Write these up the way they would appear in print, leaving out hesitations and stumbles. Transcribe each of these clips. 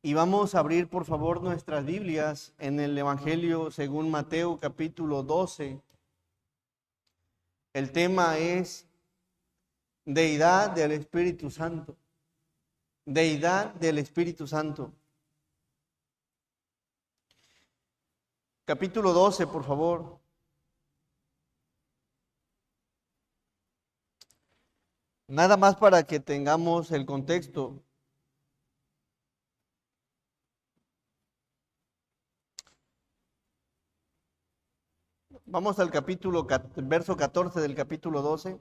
Y vamos a abrir, por favor, nuestras Biblias en el Evangelio según Mateo, capítulo 12. El tema es Deidad del Espíritu Santo. Deidad del Espíritu Santo. Capítulo 12, por favor. Nada más para que tengamos el contexto. Vamos al verso 14 del capítulo 12.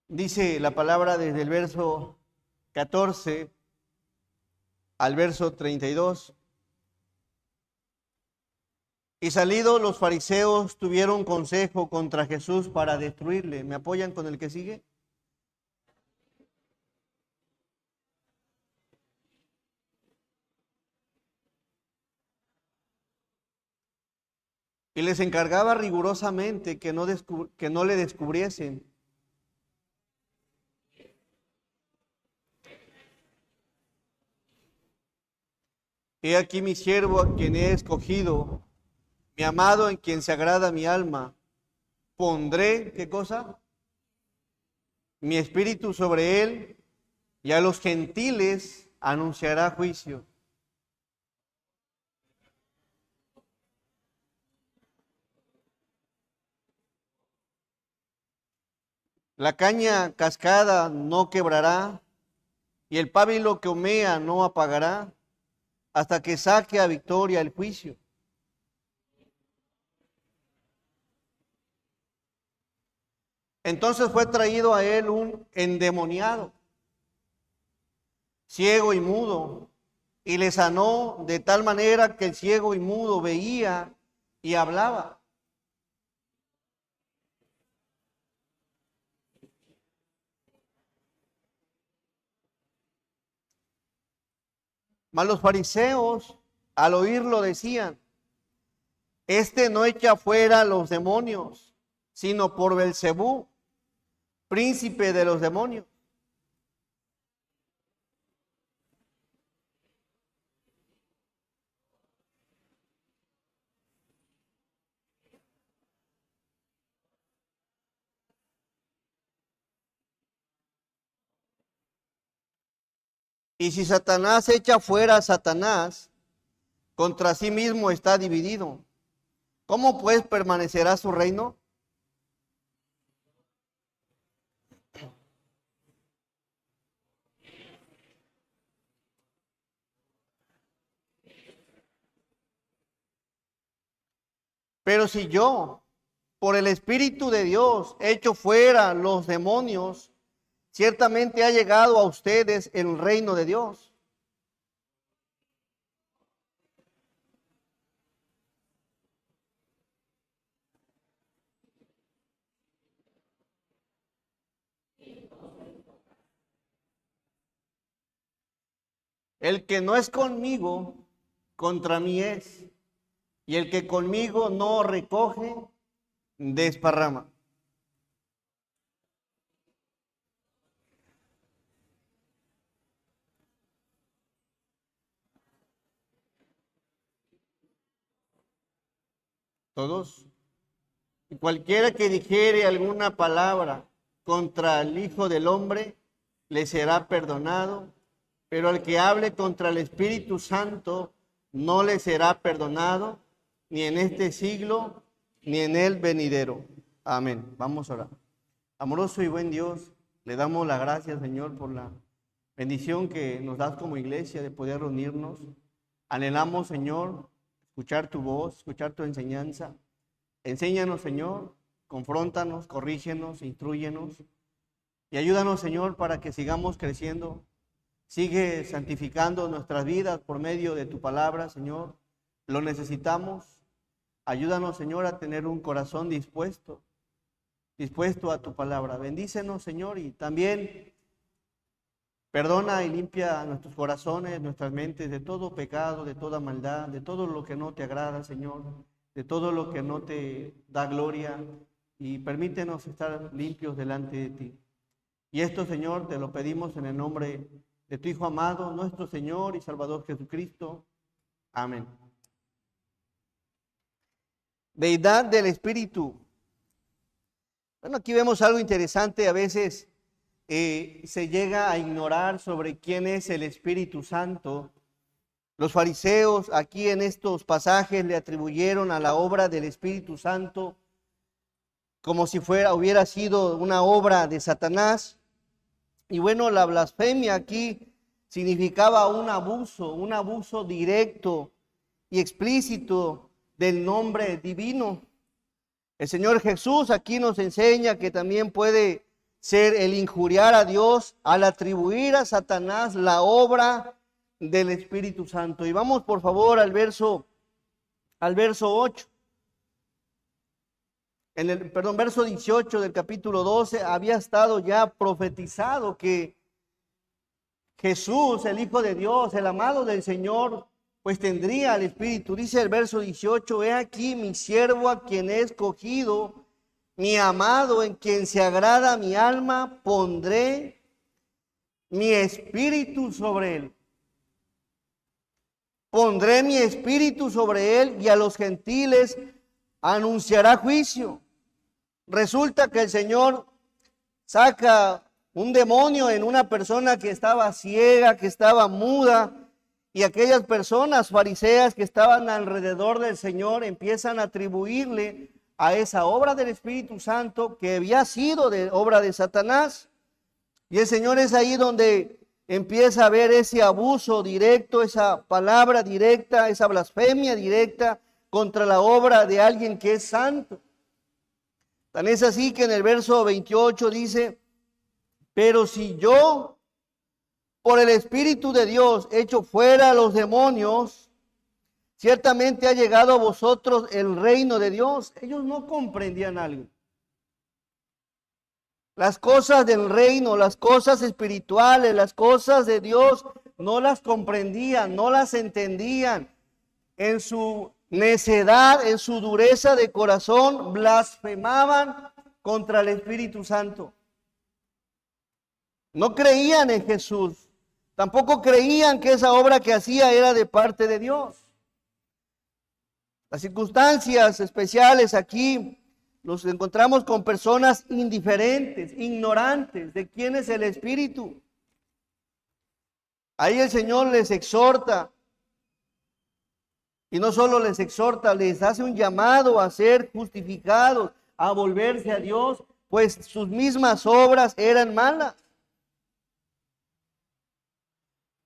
Dice la palabra desde el verso 14 al verso 32. Y salidos los fariseos tuvieron consejo contra Jesús para destruirle. ¿Me apoyan con el que sigue? Y les encargaba rigurosamente que no le descubriesen. He aquí mi siervo a quien he escogido, mi amado en quien se agrada mi alma. Pondré, ¿qué cosa? Mi espíritu sobre él, y a los gentiles anunciará juicio. La caña cascada no quebrará, y el pábilo que humea no apagará, hasta que saque a victoria el juicio. Entonces fue traído a él un endemoniado, ciego y mudo, y le sanó de tal manera que el ciego y mudo veía y hablaba. Mas los fariseos al oírlo decían: este no echa fuera los demonios, sino por Belcebú, príncipe de los demonios. Y si Satanás echa fuera a Satanás, contra sí mismo está dividido. ¿Cómo pues permanecerá su reino? Pero si yo, por el Espíritu de Dios, echo fuera los demonios, ciertamente ha llegado a ustedes el reino de Dios. El que no es conmigo, contra mí es. Y el que conmigo no recoge, desparrama. Todos. Y cualquiera que dijere alguna palabra contra el Hijo del Hombre, le será perdonado, pero al que hable contra el Espíritu Santo, no le será perdonado, ni en este siglo, ni en el venidero. Amén. Vamos a orar. Amoroso y buen Dios, le damos la gracia, Señor, por la bendición que nos das como iglesia de poder reunirnos. Anhelamos, Señor, escuchar tu voz, escuchar tu enseñanza. Enséñanos, Señor, confróntanos, corrígenos, instrúyenos y ayúdanos, Señor, para que sigamos creciendo. Sigue santificando nuestras vidas por medio de tu palabra, Señor. Lo necesitamos. Ayúdanos, Señor, a tener un corazón dispuesto a tu palabra. Bendícenos, Señor, y también perdona y limpia nuestros corazones, nuestras mentes de todo pecado, de toda maldad, de todo lo que no te agrada, Señor, de todo lo que no te da gloria, y permítenos estar limpios delante de ti. Y esto, Señor, te lo pedimos en el nombre de tu Hijo amado, nuestro Señor y Salvador Jesucristo. Amén. Deidad del Espíritu. Bueno, aquí vemos algo interesante. A veces se llega a ignorar sobre quién es el Espíritu Santo. Los fariseos aquí en estos pasajes le atribuyeron a la obra del Espíritu Santo como si hubiera sido una obra de Satanás. Y bueno, la blasfemia aquí significaba un abuso directo y explícito del nombre divino. El Señor Jesús aquí nos enseña que también puede ser el injuriar a Dios al atribuir a Satanás la obra del Espíritu Santo. Y vamos por favor al verso 8. Verso 18 del capítulo 12, había estado ya profetizado que Jesús, el Hijo de Dios, el amado del Señor, pues tendría al Espíritu. Dice el verso 18, he aquí mi siervo a quien he escogido, mi amado en quien se agrada mi alma, pondré mi espíritu sobre él. Pondré mi espíritu sobre él y a los gentiles anunciará juicio. Resulta que el Señor saca un demonio en una persona que estaba ciega, que estaba muda, y aquellas personas fariseas que estaban alrededor del Señor empiezan a atribuirle a esa obra del Espíritu Santo que había sido de obra de Satanás. Y el Señor es ahí donde empieza a ver ese abuso directo, esa palabra directa, esa blasfemia directa contra la obra de alguien que es santo. Tan es así que en el verso 28 dice, pero si yo por el Espíritu de Dios echo fuera a los demonios, ciertamente ha llegado a vosotros el reino de Dios. Ellos no comprendían algo. Las cosas del reino, las cosas espirituales, las cosas de Dios, no las comprendían, no las entendían. En su necedad, en su dureza de corazón, blasfemaban contra el Espíritu Santo. No creían en Jesús. Tampoco creían que esa obra que hacía era de parte de Dios. Las circunstancias especiales aquí nos encontramos con personas indiferentes, ignorantes de quién es el Espíritu. Ahí el Señor les exhorta. Y no solo les exhorta, les hace un llamado a ser justificados, a volverse a Dios, pues sus mismas obras eran malas.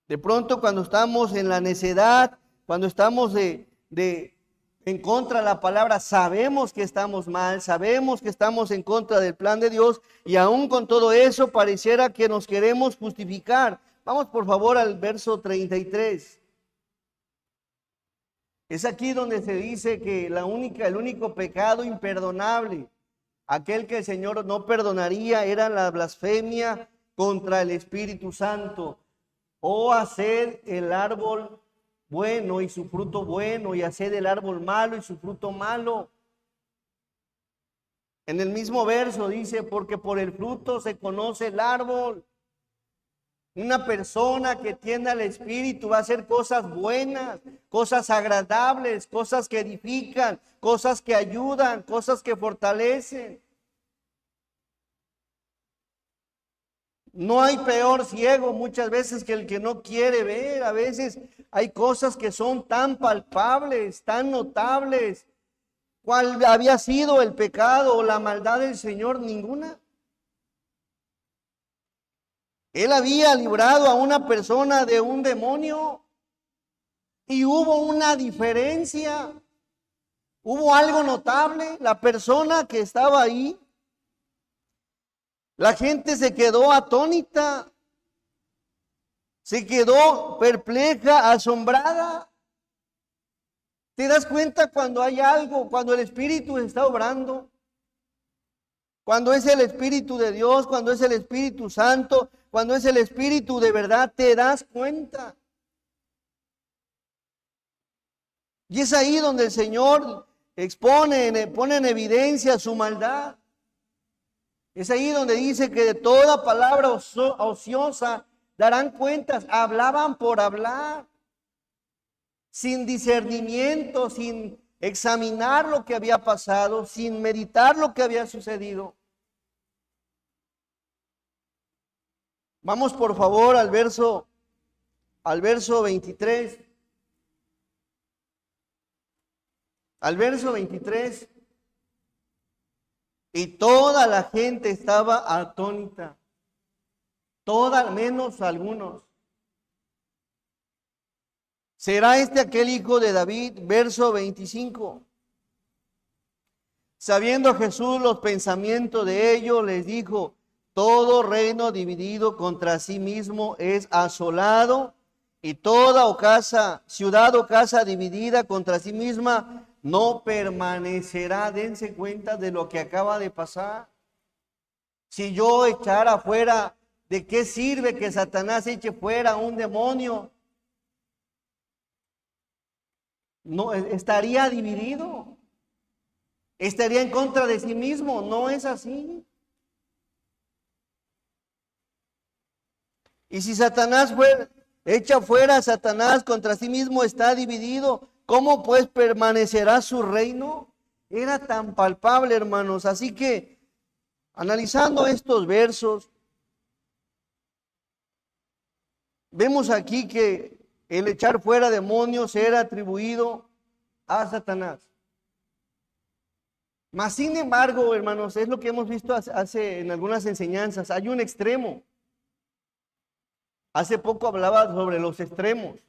De pronto cuando estamos en la necedad, cuando estamos en contra de la palabra, sabemos que estamos mal, sabemos que estamos en contra del plan de Dios y aún con todo eso pareciera que nos queremos justificar. Vamos por favor al verso 33. Es aquí donde se dice que el único pecado imperdonable, aquel que el Señor no perdonaría, era la blasfemia contra el Espíritu Santo. O hacer el árbol bueno y su fruto bueno, y hacer el árbol malo y su fruto malo. En el mismo verso dice, porque por el fruto se conoce el árbol. Una persona que tiene al Espíritu va a hacer cosas buenas, cosas agradables, cosas que edifican, cosas que ayudan, cosas que fortalecen. No hay peor ciego muchas veces que el que no quiere ver. A veces hay cosas que son tan palpables, tan notables. ¿Cuál había sido el pecado o la maldad del Señor? Ninguna. Él había librado a una persona de un demonio y hubo una diferencia. Hubo algo notable. La persona que estaba ahí, la gente se quedó atónita, se quedó perpleja, asombrada. ¿Te das cuenta cuando hay algo, cuando el Espíritu está obrando? Cuando es el Espíritu de Dios, cuando es el Espíritu Santo, cuando es el Espíritu de verdad, te das cuenta. Y es ahí donde el Señor pone en evidencia su maldad. Es ahí donde dice que de toda palabra ociosa darán cuentas. Hablaban por hablar, sin discernimiento, sin examinar lo que había pasado, sin meditar lo que había sucedido. Vamos por favor al verso 23. Al verso 23. Y toda la gente estaba atónita, toda menos algunos. ¿Será este aquel hijo de David? Verso 25. Sabiendo Jesús los pensamientos de ellos, les dijo: todo reino dividido contra sí mismo es asolado, y toda ciudad o casa dividida contra sí misma no permanecerá. Dense cuenta de lo que acaba de pasar. Si yo echara fuera, ¿de qué sirve que Satanás eche fuera un demonio? No, estaría dividido, estaría en contra de sí mismo. No es así. Y si Satanás echa fuera a Satanás, contra sí mismo está dividido, ¿cómo pues permanecerá su reino? Era tan palpable, hermanos. Así que, analizando estos versos, vemos aquí que el echar fuera demonios era atribuido a Satanás. Mas, sin embargo, hermanos, es lo que hemos visto en algunas enseñanzas. Hay un extremo. Hace poco hablaba sobre los extremos,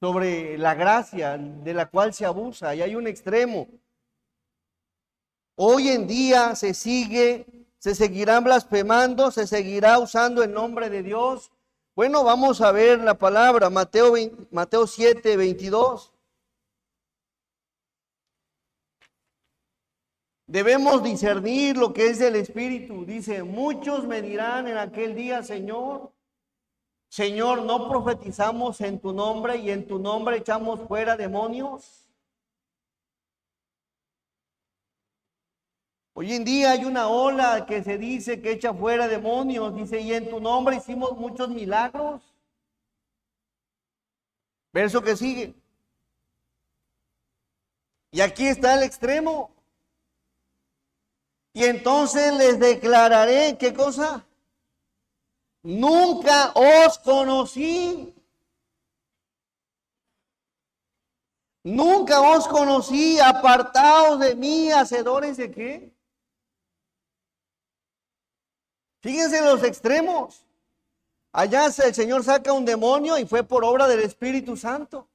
sobre la gracia de la cual se abusa, y hay un extremo. Hoy en día se seguirán blasfemando, se seguirá usando el nombre de Dios. Bueno, vamos a ver la palabra, Mateo 7, 22. Debemos discernir lo que es del Espíritu. Dice: muchos me dirán en aquel día: Señor, Señor, ¿no profetizamos en tu nombre y en tu nombre echamos fuera demonios? Hoy en día hay una ola que se dice que echa fuera demonios. Dice: y en tu nombre hicimos muchos milagros. Verso que sigue. Y aquí está el extremo. Y entonces les declararé, ¿qué cosa? Nunca os conocí. Nunca os conocí, apartaos de mí, hacedores de qué. Fíjense los extremos. Allá el Señor saca un demonio y fue por obra del Espíritu Santo.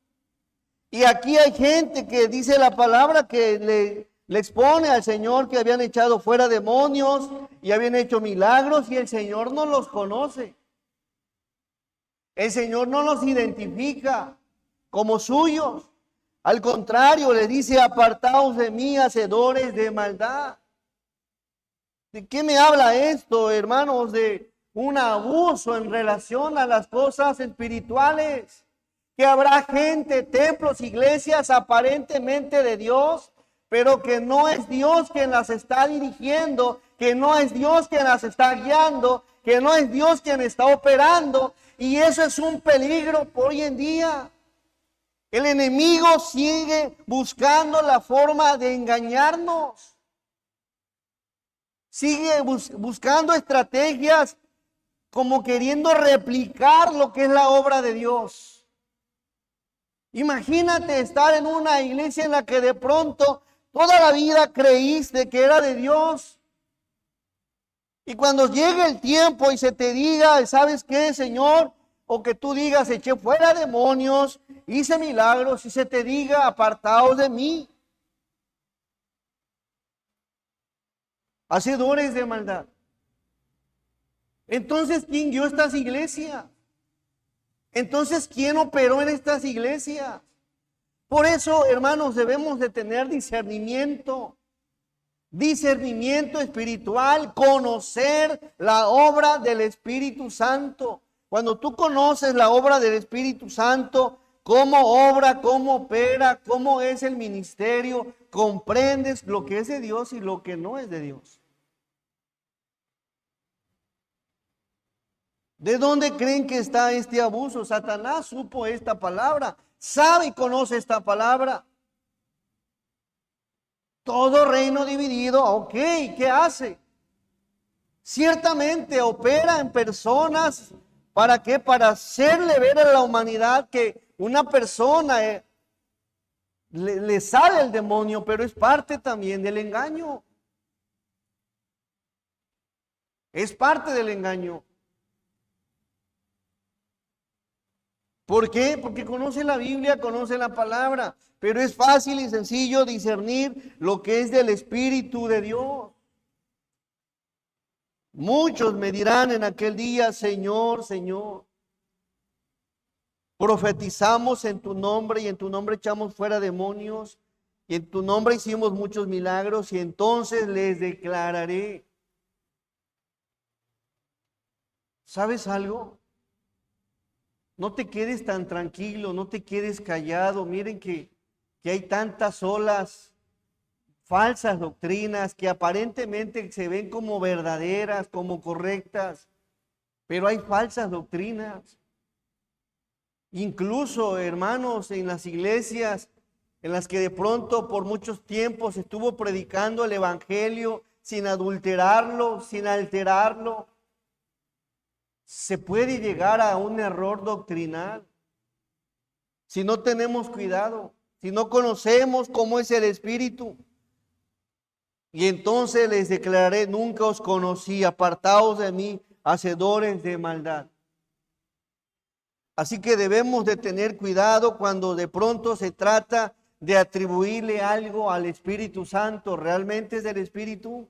Y aquí hay gente que dice la palabra que le expone al Señor que habían echado fuera demonios y habían hecho milagros, y el Señor no los conoce. El Señor no los identifica como suyos. Al contrario, le dice: apartaos de mí, hacedores de maldad. ¿De qué me habla esto, hermanos? De un abuso en relación a las cosas espirituales. Que habrá gente, templos, iglesias aparentemente de Dios, pero que no es Dios quien las está dirigiendo, que no es Dios quien las está guiando, que no es Dios quien está operando. Y eso es un peligro hoy en día. El enemigo sigue buscando la forma de engañarnos. Sigue buscando estrategias como queriendo replicar lo que es la obra de Dios. Imagínate estar en una iglesia en la que de pronto toda la vida creíste que era de Dios. Y cuando llegue el tiempo y se te diga: ¿sabes qué, Señor? O que tú digas: eché fuera demonios, hice milagros, y se te diga: apartaos de mí, hacedores de maldad. Entonces, ¿quién guió estas iglesias? Entonces, ¿quién operó en estas iglesias? Por eso, hermanos, debemos de tener discernimiento espiritual, conocer la obra del Espíritu Santo. Cuando tú conoces la obra del Espíritu Santo, cómo obra, cómo opera, cómo es el ministerio, comprendes lo que es de Dios y lo que no es de Dios. ¿De dónde creen que está este abuso? Satanás supo esta palabra, sabe y conoce esta palabra. Todo reino dividido, ok, ¿qué hace? Ciertamente opera en personas. ¿Para qué? Para hacerle ver a la humanidad que una persona le sale el demonio, pero es parte también del engaño. Es parte del engaño. ¿Por qué? Porque conoce la Biblia, conoce la palabra, pero es fácil y sencillo discernir lo que es del Espíritu de Dios. Muchos me dirán en aquel día, Señor, Señor, profetizamos en tu nombre y en tu nombre echamos fuera demonios y en tu nombre hicimos muchos milagros y entonces les declararé. ¿Sabes algo? No te quedes tan tranquilo, no te quedes callado. Miren que hay tantas olas, falsas doctrinas que aparentemente se ven como verdaderas, como correctas, pero hay falsas doctrinas. Incluso, hermanos, en las iglesias en las que de pronto por muchos tiempos estuvo predicando el evangelio sin adulterarlo, sin alterarlo, se puede llegar a un error doctrinal si no tenemos cuidado, si no conocemos cómo es el Espíritu. Y entonces les declararé, nunca os conocí, apartaos de mí, hacedores de maldad. Así que debemos de tener cuidado cuando de pronto se trata de atribuirle algo al Espíritu Santo. ¿Realmente es del Espíritu?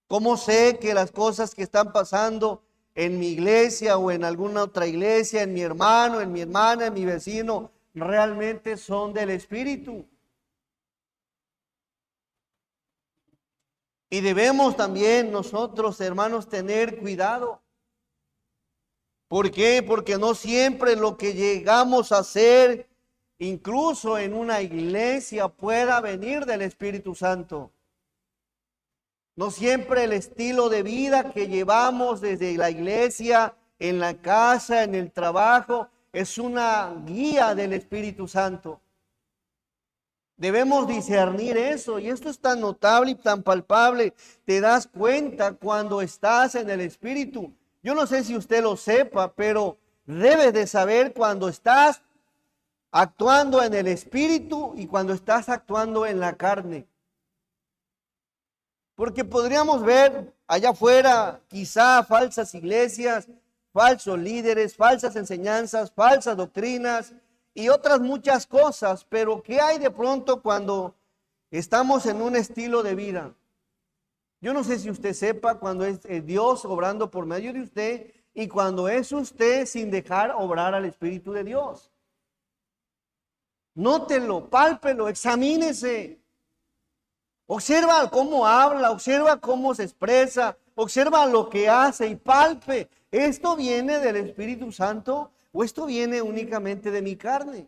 ¿Cómo sé que las cosas que están pasando en mi iglesia o en alguna otra iglesia, en mi hermano, en mi hermana, en mi vecino, realmente son del Espíritu? Y debemos también nosotros, hermanos, tener cuidado. ¿Por qué? Porque no siempre lo que llegamos a hacer, incluso en una iglesia, pueda venir del Espíritu Santo. No siempre el estilo de vida que llevamos desde la iglesia, en la casa, en el trabajo, es una guía del Espíritu Santo. Debemos discernir eso, y esto es tan notable y tan palpable. Te das cuenta cuando estás en el Espíritu. Yo no sé si usted lo sepa, pero debes de saber cuando estás actuando en el Espíritu y cuando estás actuando en la carne. Porque podríamos ver allá afuera quizá falsas iglesias, falsos líderes, falsas enseñanzas, falsas doctrinas y otras muchas cosas, pero ¿qué hay de pronto cuando estamos en un estilo de vida? Yo no sé si usted sepa cuando es Dios obrando por medio de usted y cuando es usted sin dejar obrar al Espíritu de Dios. Nótelo, pálpelo, examínese. Observa cómo habla, observa cómo se expresa, observa lo que hace y palpe. ¿Esto viene del Espíritu Santo o esto viene únicamente de mi carne?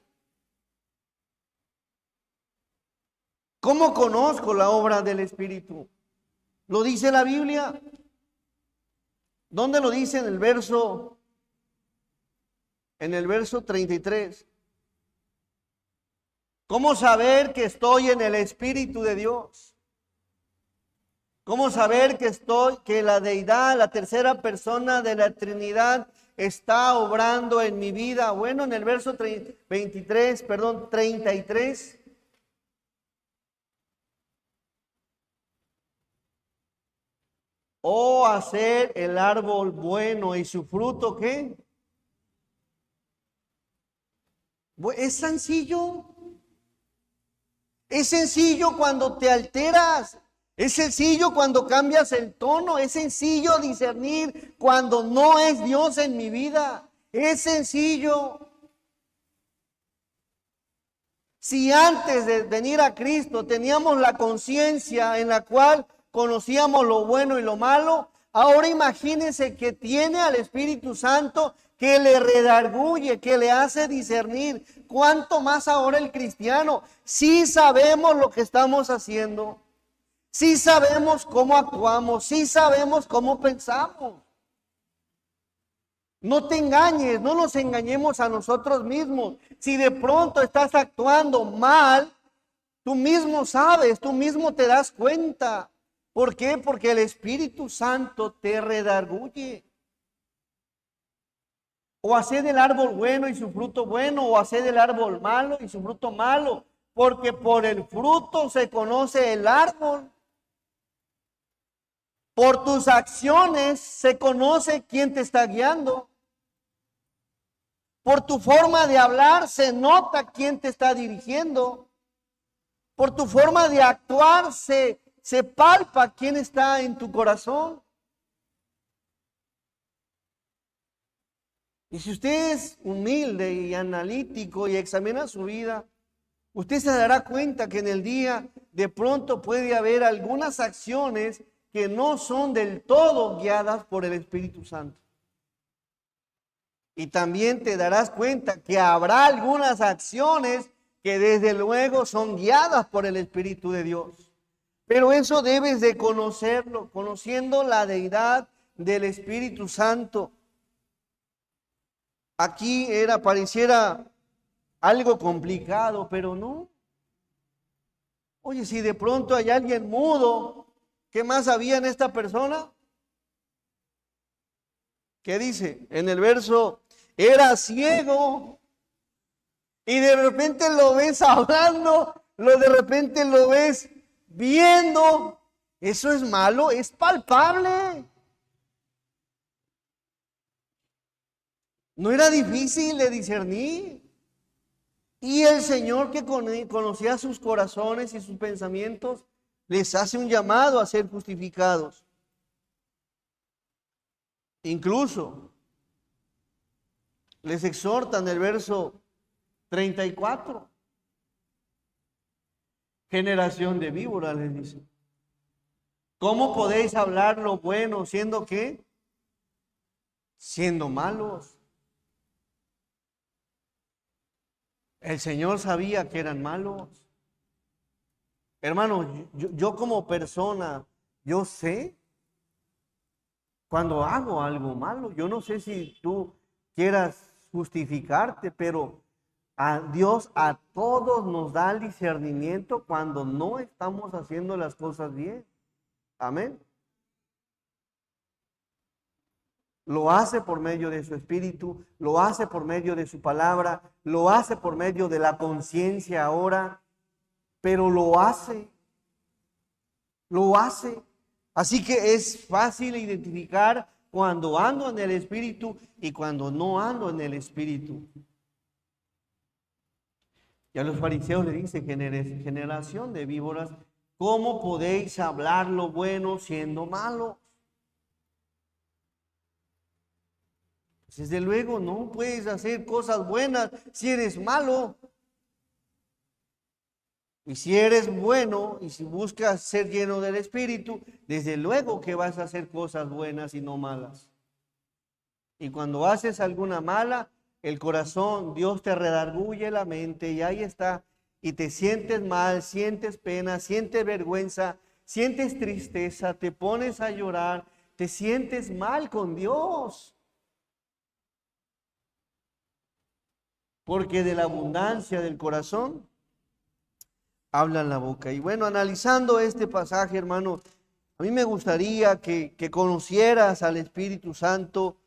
¿Cómo conozco la obra del Espíritu? ¿Lo dice la Biblia? ¿Dónde lo dice? En el verso 33. ¿Cómo saber que estoy en el Espíritu de Dios? ¿Cómo saber que la deidad, la tercera persona de la Trinidad está obrando en mi vida? Bueno, en el verso 33. O hacer el árbol bueno y su fruto, ¿qué? Es sencillo. Es sencillo cuando te alteras. Es sencillo cuando cambias el tono. Es sencillo discernir cuando no es Dios en mi vida. Es sencillo. Si antes de venir a Cristo teníamos la conciencia en la cual conocíamos lo bueno y lo malo, ahora imagínense que tiene al Espíritu Santo que le redarguye, que le hace discernir. ¿Cuánto más ahora el cristiano? Sí sabemos lo que estamos haciendo, sí sabemos cómo actuamos, sí sabemos cómo pensamos. No te engañes, no nos engañemos a nosotros mismos. Si de pronto estás actuando mal, tú mismo sabes, tú mismo te das cuenta. ¿Por qué? Porque el Espíritu Santo te redarguye. O haced el árbol bueno y su fruto bueno, o haced el árbol malo y su fruto malo, porque por el fruto se conoce el árbol. Por tus acciones se conoce quién te está guiando. Por tu forma de hablar se nota quién te está dirigiendo. Por tu forma de actuar se palpa quién está en tu corazón. Y si usted es humilde y analítico y examina su vida, usted se dará cuenta que en el día de pronto puede haber algunas acciones que no son del todo guiadas por el Espíritu Santo. Y también te darás cuenta que habrá algunas acciones que desde luego son guiadas por el Espíritu de Dios. Pero eso debes de conocerlo, conociendo la deidad del Espíritu Santo. Aquí pareciera algo complicado, pero no. Oye, si de pronto hay alguien mudo, ¿qué más había en esta persona? ¿Qué dice? En el verso, era ciego y de repente lo ves hablando, de repente lo ves viendo. ¿Eso es malo? Es palpable. No era difícil de discernir. Y el Señor, que conocía sus corazones y sus pensamientos, les hace un llamado a ser justificados. Incluso les exhorta en el verso 34. Generación de víboras, les dice. ¿Cómo podéis hablar lo bueno siendo qué? Siendo malos. El Señor sabía que eran malos. Hermano, yo como persona, yo sé cuando hago algo malo. Yo no sé si tú quieras justificarte, pero a Dios a todos nos da el discernimiento cuando no estamos haciendo las cosas bien. Amén. Lo hace por medio de su Espíritu, lo hace por medio de su palabra, lo hace por medio de la conciencia ahora, pero lo hace. Así que es fácil identificar cuando ando en el Espíritu y cuando no ando en el Espíritu. Y a los fariseos le dice, generación de víboras, ¿cómo podéis hablar lo bueno siendo malos? Desde luego no puedes hacer cosas buenas si eres malo. Y si eres bueno y si buscas ser lleno del Espíritu, desde luego que vas a hacer cosas buenas y no malas. Y cuando haces alguna mala, el corazón, Dios te redarguye la mente y ahí está. Y te sientes mal, sientes pena, sientes vergüenza, sientes tristeza, te pones a llorar, te sientes mal con Dios. Porque de la abundancia del corazón habla la boca. Y bueno, analizando este pasaje, hermano, a mí me gustaría que conocieras al Espíritu Santo.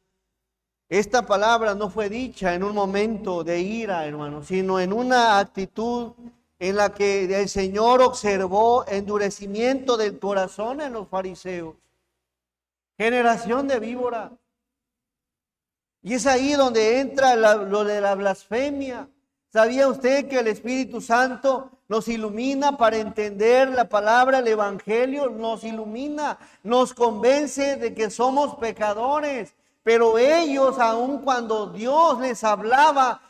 Esta palabra no fue dicha en un momento de ira, hermano, sino en una actitud en la que el Señor observó endurecimiento del corazón en los fariseos. Generación de víbora. Y es ahí donde entra lo de la blasfemia. ¿Sabía usted que el Espíritu Santo nos ilumina para entender la palabra, el Evangelio? Nos ilumina, nos convence de que somos pecadores. Pero ellos, aun cuando Dios les hablaba,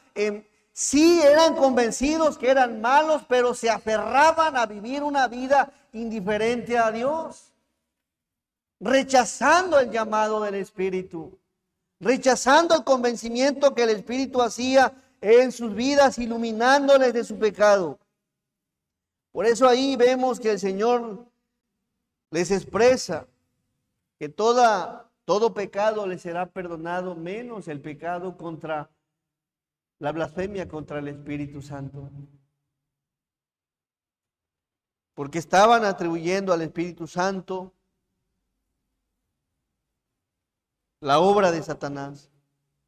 sí eran convencidos que eran malos, pero se aferraban a vivir una vida indiferente a Dios, rechazando el llamado del Espíritu, rechazando el convencimiento que el Espíritu hacía en sus vidas, iluminándoles de su pecado. Por eso ahí vemos que el Señor les expresa que todo todo pecado le será perdonado, menos el pecado contra la blasfemia contra el Espíritu Santo. Porque estaban atribuyendo al Espíritu Santo la obra de Satanás.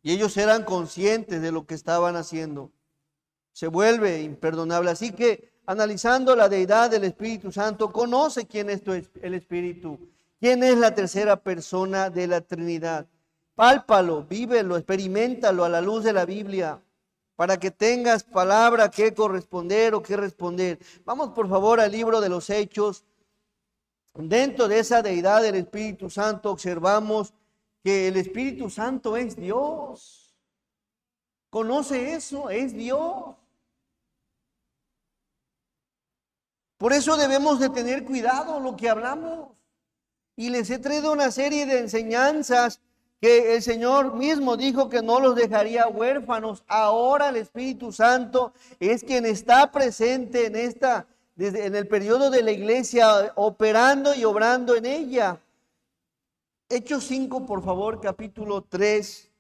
Y ellos eran conscientes de lo que estaban haciendo. Se vuelve imperdonable. Así que, analizando la deidad del Espíritu Santo, conoce quién es el Espíritu, quién es la tercera persona de la Trinidad. Pálpalo, vívelo, experiméntalo a la luz de la Biblia, para que tengas palabra que corresponder o que responder. Vamos por favor al libro de los Hechos. Dentro de esa deidad del Espíritu Santo observamos que el Espíritu Santo es Dios. Conoce eso, es Dios. Por eso debemos de tener cuidado lo que hablamos. Y les he traído una serie de enseñanzas que el Señor mismo dijo que no los dejaría huérfanos. Ahora el Espíritu Santo es quien está presente en el periodo de la iglesia, operando y obrando en ella. Hechos 5, por favor, capítulo 3.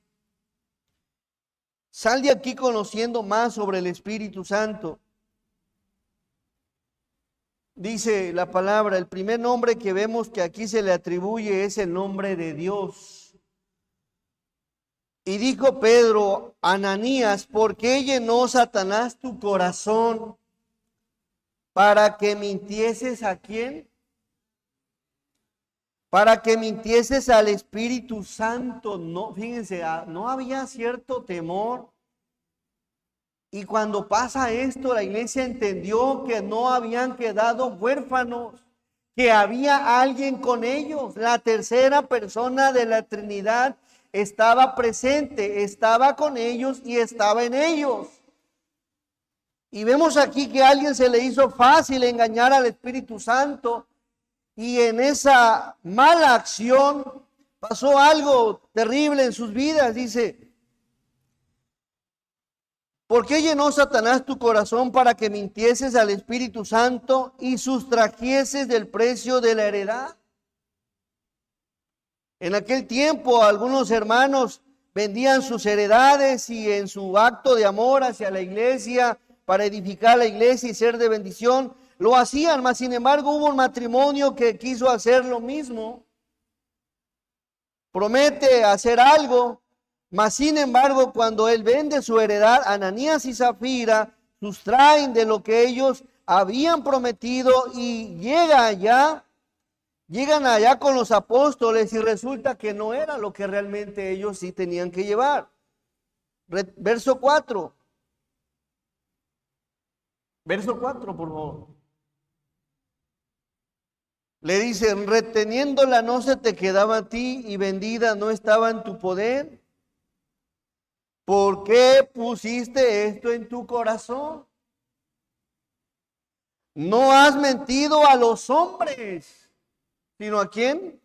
Sal de aquí conociendo más sobre el Espíritu Santo. Dice la palabra, el primer nombre que vemos que aquí se le atribuye es el nombre de Dios. Y dijo Pedro, Ananías, ¿por qué llenó Satanás tu corazón para que mintieses a quién? Para que mintieses al Espíritu Santo. No, fíjense, no había cierto temor. Y cuando pasa esto, la iglesia entendió que no habían quedado huérfanos, que había alguien con ellos. La tercera persona de la Trinidad estaba presente, estaba con ellos y estaba en ellos. Y vemos aquí que a alguien se le hizo fácil engañar al Espíritu Santo, y en esa mala acción pasó algo terrible en sus vidas. Dice, ¿por qué llenó Satanás tu corazón para que mintieses al Espíritu Santo y sustrajeses del precio de la heredad? En aquel tiempo algunos hermanos vendían sus heredades y en su acto de amor hacia la iglesia, para edificar la iglesia y ser de bendición, lo hacían. Mas sin embargo hubo un matrimonio que quiso hacer lo mismo. Promete hacer algo, mas sin embargo cuando él vende su heredad, Ananías y Zafira sustraen de lo que ellos habían prometido y llegan allá con los apóstoles y resulta que no era lo que realmente ellos sí tenían que llevar. Verso 4. Verso 4, por favor. Le dicen, reteniéndola no se te quedaba a ti y vendida no estaba en tu poder. ¿Por qué pusiste esto en tu corazón? No has mentido a los hombres, sino ¿a quién?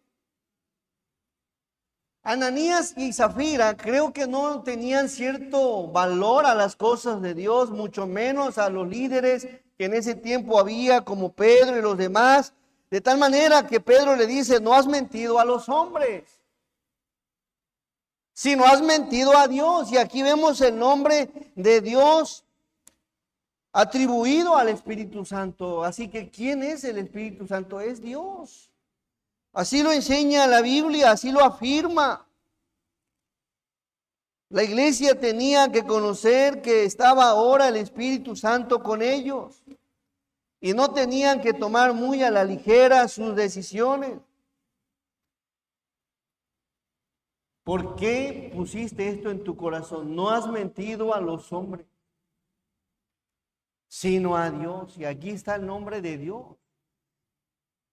Ananías y Zafira creo que no tenían cierto valor a las cosas de Dios, mucho menos a los líderes que en ese tiempo había, como Pedro y los demás, de tal manera que Pedro le dice, no has mentido a los hombres, sino has mentido a Dios. Y aquí vemos el nombre de Dios atribuido al Espíritu Santo. Así que, ¿quién es el Espíritu Santo? Es Dios. Así lo enseña la Biblia, así lo afirma. La iglesia tenía que conocer que estaba ahora el Espíritu Santo con ellos y no tenían que tomar muy a la ligera sus decisiones. ¿Por qué pusiste esto en tu corazón? No has mentido a los hombres, sino a Dios. Y aquí está el nombre de Dios.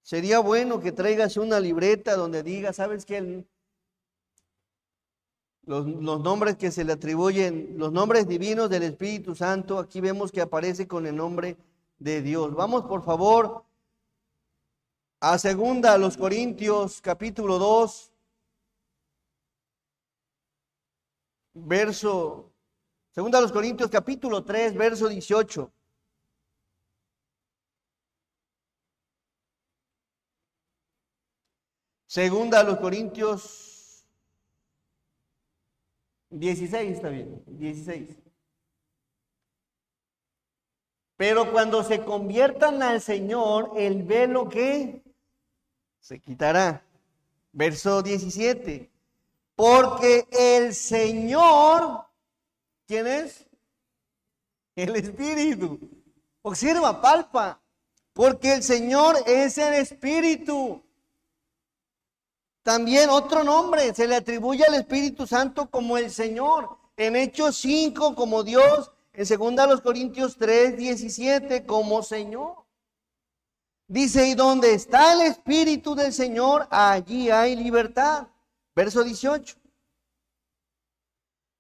Sería bueno que traigas una libreta donde diga, ¿sabes qué? Los nombres que se le atribuyen, los nombres divinos del Espíritu Santo, aquí vemos que aparece con el nombre de Dios. Vamos por favor a segunda a los Corintios, capítulo 2, segunda a los Corintios, capítulo 3, verso 18. Segunda a los Corintios 16 está bien, 16. Pero cuando se conviertan al Señor, el velo que se quitará. Verso 17. Porque el Señor, ¿quién es? El Espíritu. Observa, palpa. Porque el Señor es el Espíritu. También otro nombre se le atribuye al Espíritu Santo como el Señor. En Hechos 5 como Dios. En 2 Corintios 3, 17 como Señor. Dice, y donde está el Espíritu del Señor, allí hay libertad. Verso 18.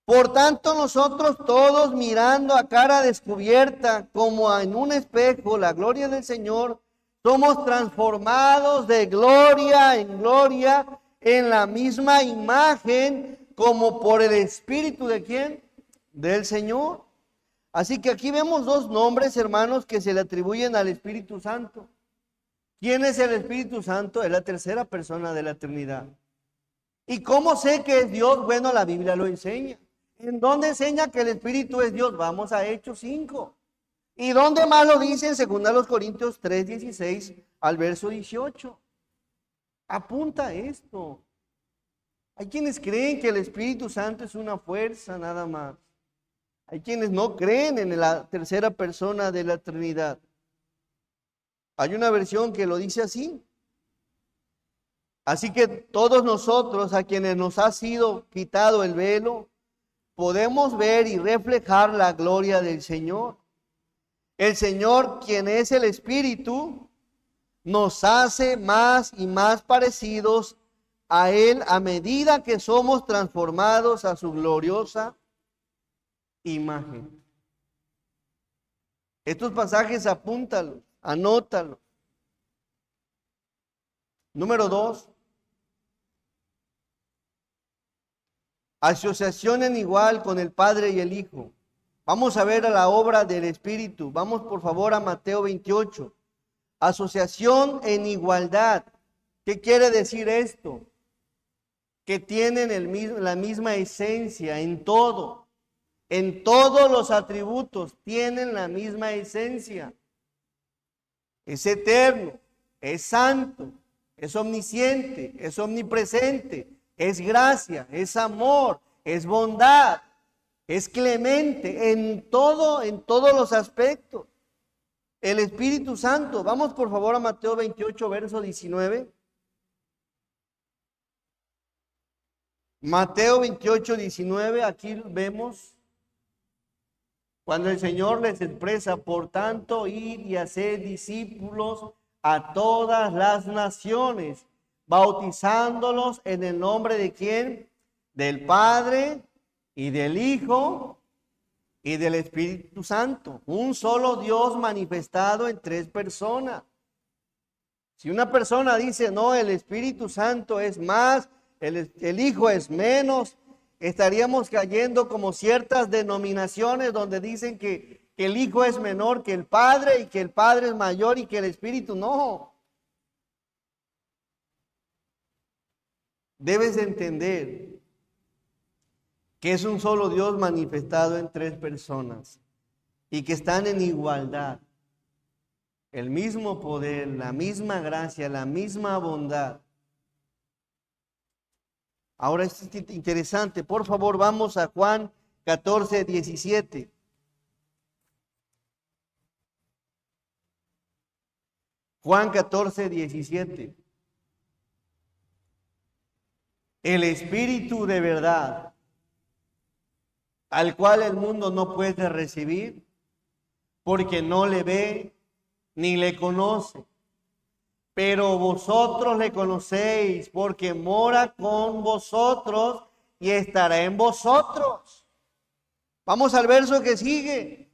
Por tanto, nosotros todos mirando a cara descubierta, como en un espejo, la gloria del Señor, somos transformados de gloria en gloria en la misma imagen, como por el Espíritu ¿de quién? Del Señor. Así que aquí vemos dos nombres, hermanos, que se le atribuyen al Espíritu Santo. ¿Quién es el Espíritu Santo? Es la tercera persona de la Trinidad. ¿Y cómo sé que es Dios? Bueno, la Biblia lo enseña. ¿En dónde enseña que el Espíritu es Dios? Vamos a Hechos 5. ¿Y dónde más lo dice? En 2 Corintios 3, 16 al verso 18. Apunta esto. Hay quienes creen que el Espíritu Santo es una fuerza nada más. Hay quienes no creen en la tercera persona de la Trinidad. Hay una versión que lo dice así. Así que todos nosotros a quienes nos ha sido quitado el velo, podemos ver y reflejar la gloria del Señor. El Señor, quien es el Espíritu, nos hace más y más parecidos a Él a medida que somos transformados a su gloriosa imagen. Estos pasajes apúntalos, anótalos. Número 2. Asociación en igual con el Padre y el Hijo. Vamos a ver a la obra del Espíritu. Vamos por favor a Mateo 28. Asociación en igualdad. ¿Qué quiere decir esto? Que tienen la misma esencia en todo. En todos los atributos tienen la misma esencia. Es eterno, es santo, es omnisciente, es omnipresente, es gracia, es amor, es bondad, es clemente en todos los aspectos. El Espíritu Santo, vamos por favor a Mateo 28, verso 19. Mateo 28, 19, aquí vemos cuando el Señor les expresa, por tanto, ir y hacer discípulos a todas las naciones, bautizándolos en el nombre de ¿quién? Del Padre y del Hijo y del Espíritu Santo. Un solo Dios manifestado en tres personas. Si una persona dice, no, el Espíritu Santo es más, el Hijo es menos, estaríamos cayendo como ciertas denominaciones donde dicen que el Hijo es menor que el Padre y que el Padre es mayor y que el Espíritu no. Debes de entender que es un solo Dios manifestado en tres personas y que están en igualdad. El mismo poder, la misma gracia, la misma bondad. Ahora es interesante, por favor vamos a Juan 14, 17. Juan 14, 17. El Espíritu de verdad, al cual el mundo no puede recibir, porque no le ve ni le conoce. Pero vosotros le conocéis, porque mora con vosotros y estará en vosotros. Vamos al verso que sigue.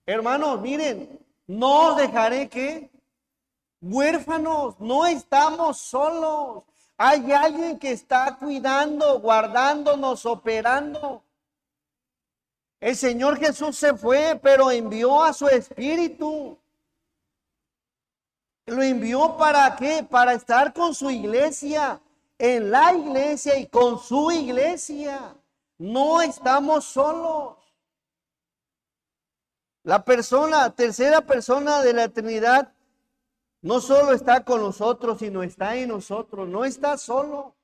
Hermanos, miren, no os dejaré que huérfanos, no estamos solos. Hay alguien que está cuidando, guardándonos, operando. El Señor Jesús se fue, pero envió a su Espíritu. Lo envió ¿para qué? Para estar con su iglesia, en la iglesia y con su iglesia. No estamos solos. La tercera persona de la Trinidad, no solo está con nosotros, sino está en nosotros. No está solo.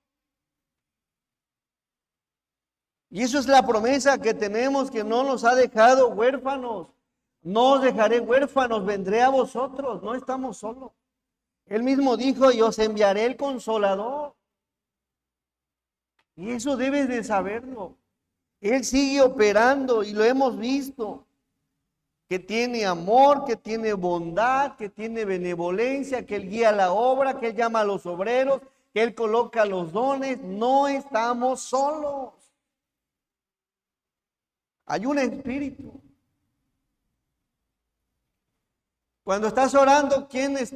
Y eso es la promesa que tenemos, que no nos ha dejado huérfanos. No os dejaré huérfanos, vendré a vosotros. No estamos solos. Él mismo dijo, y os enviaré el Consolador. Y eso debes de saberlo. Él sigue operando y lo hemos visto. Que tiene amor, que tiene bondad, que tiene benevolencia, que Él guía la obra, que Él llama a los obreros, que Él coloca los dones. No estamos solos. Hay un espíritu. Cuando estás orando, ¿quién es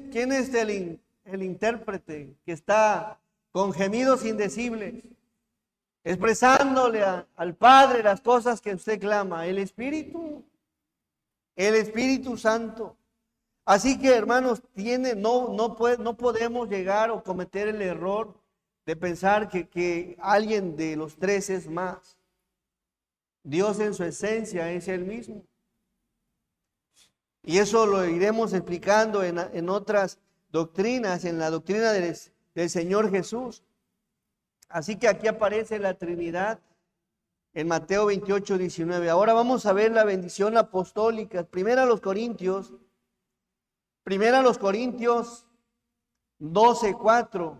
el intérprete que está con gemidos indecibles, expresándole al Padre las cosas que usted clama? El Espíritu Santo. Así que, hermanos, no podemos llegar o cometer el error de pensar que alguien de los tres es más. Dios en su esencia es el mismo. Y eso lo iremos explicando en otras doctrinas, en la doctrina del Señor Jesús. Así que aquí aparece la Trinidad en Mateo 28, 19. Ahora vamos a ver la bendición apostólica. Primera a los Corintios 12, 4.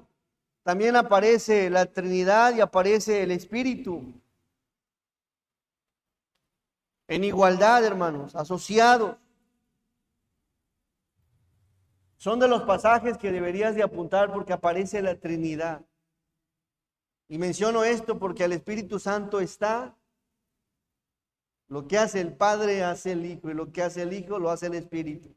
También aparece la Trinidad y aparece el Espíritu. En igualdad, hermanos, asociados. Son de los pasajes que deberías de apuntar porque aparece la Trinidad. Y menciono esto porque el Espíritu Santo está. Lo que hace el Padre hace el Hijo, y lo que hace el Hijo lo hace el Espíritu.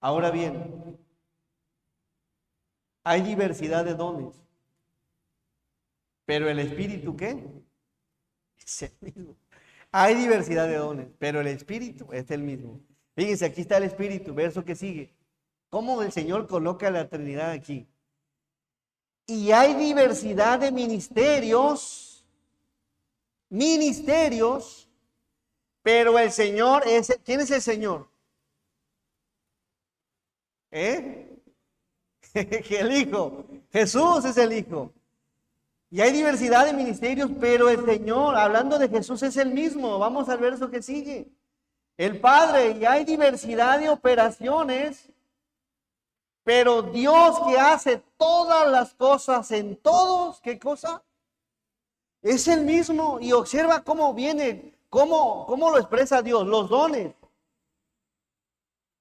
Ahora bien, hay diversidad de dones, pero el Espíritu, ¿qué? Es el mismo. Hay diversidad de dones, pero el Espíritu es el mismo. Fíjense, aquí está el Espíritu, verso que sigue. ¿Cómo el Señor coloca la Trinidad aquí? Y hay diversidad de ministerios, pero el Señor es, ¿quién es el Señor? El Hijo. Jesús es el Hijo. Y hay diversidad de ministerios, pero el Señor, hablando de Jesús, es el mismo. Vamos al verso que sigue. El Padre, y hay diversidad de operaciones, pero Dios que hace todas las cosas en todos, ¿qué cosa? Es el mismo. Y observa cómo viene, cómo lo expresa Dios, los dones.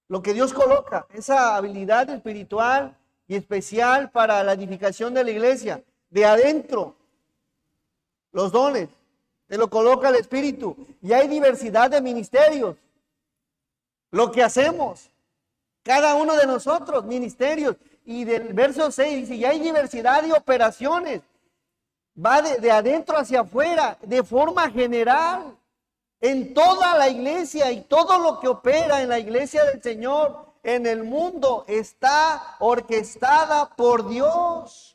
Lo que Dios coloca, esa habilidad espiritual y especial para la edificación de la iglesia. De adentro, los dones, te lo coloca el Espíritu. Y hay diversidad de ministerios. Lo que hacemos, cada uno de nosotros, ministerios. Y del verso 6 dice, y hay diversidad de operaciones. Va de adentro hacia afuera, de forma general, en toda la iglesia, y todo lo que opera en la iglesia del Señor, en el mundo, está orquestada por Dios.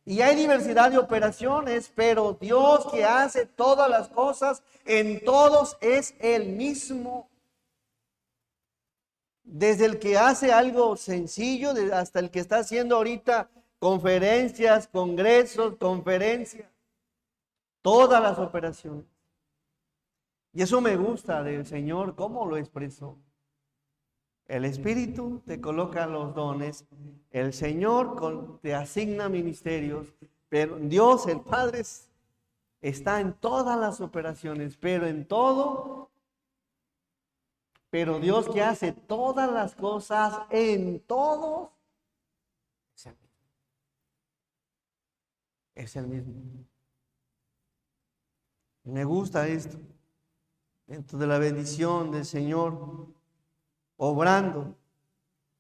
Y hay diversidad de operaciones, pero Dios que hace todas las cosas en todos es el mismo. Desde el que hace algo sencillo hasta el que está haciendo ahorita conferencias, congresos, conferencias. Todas las operaciones. Y eso me gusta del Señor, cómo lo expresó. El Espíritu te coloca los dones, el Señor te asigna ministerios, pero Dios, el Padre, está en todas las operaciones, pero Dios que hace todas las cosas en todos, es el mismo. Me gusta esto, dentro de la bendición del Señor, obrando.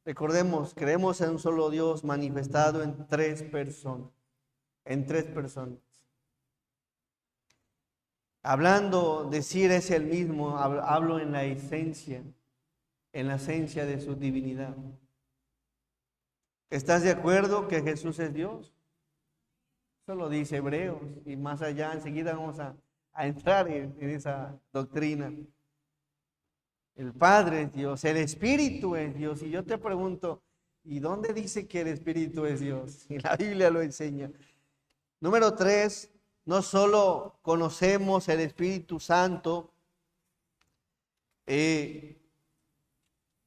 Recordemos, creemos en un solo Dios manifestado en tres personas. Hablando, decir es el mismo, hablo en la esencia de su divinidad. ¿Estás de acuerdo que Jesús es Dios? Eso lo dice Hebreos, y más allá enseguida vamos a entrar en esa doctrina. El Padre es Dios, el Espíritu es Dios. Y yo te pregunto, ¿y dónde dice que el Espíritu es Dios? Y la Biblia lo enseña. Número 3, no solo conocemos el Espíritu Santo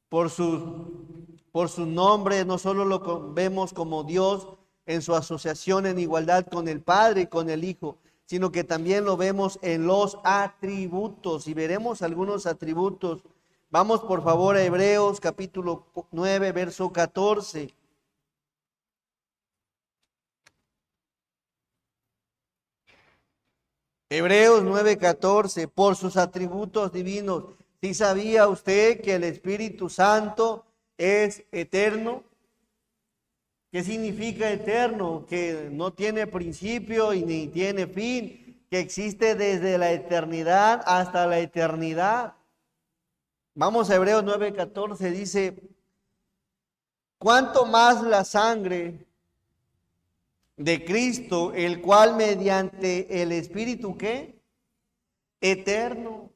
por su nombre, no solo lo vemos como Dios en su asociación en igualdad con el Padre y con el Hijo, sino que también lo vemos en los atributos, y veremos algunos atributos. Vamos por favor a Hebreos capítulo 9, verso 14. Hebreos 9:14, por sus atributos divinos. ¿Sí sabía usted que el Espíritu Santo es eterno? ¿Qué significa eterno? Que no tiene principio y ni tiene fin, que existe desde la eternidad hasta la eternidad. Vamos a Hebreos 9:14, dice, ¿cuánto más la sangre de Cristo, el cual mediante el Espíritu, ¿qué? Eterno.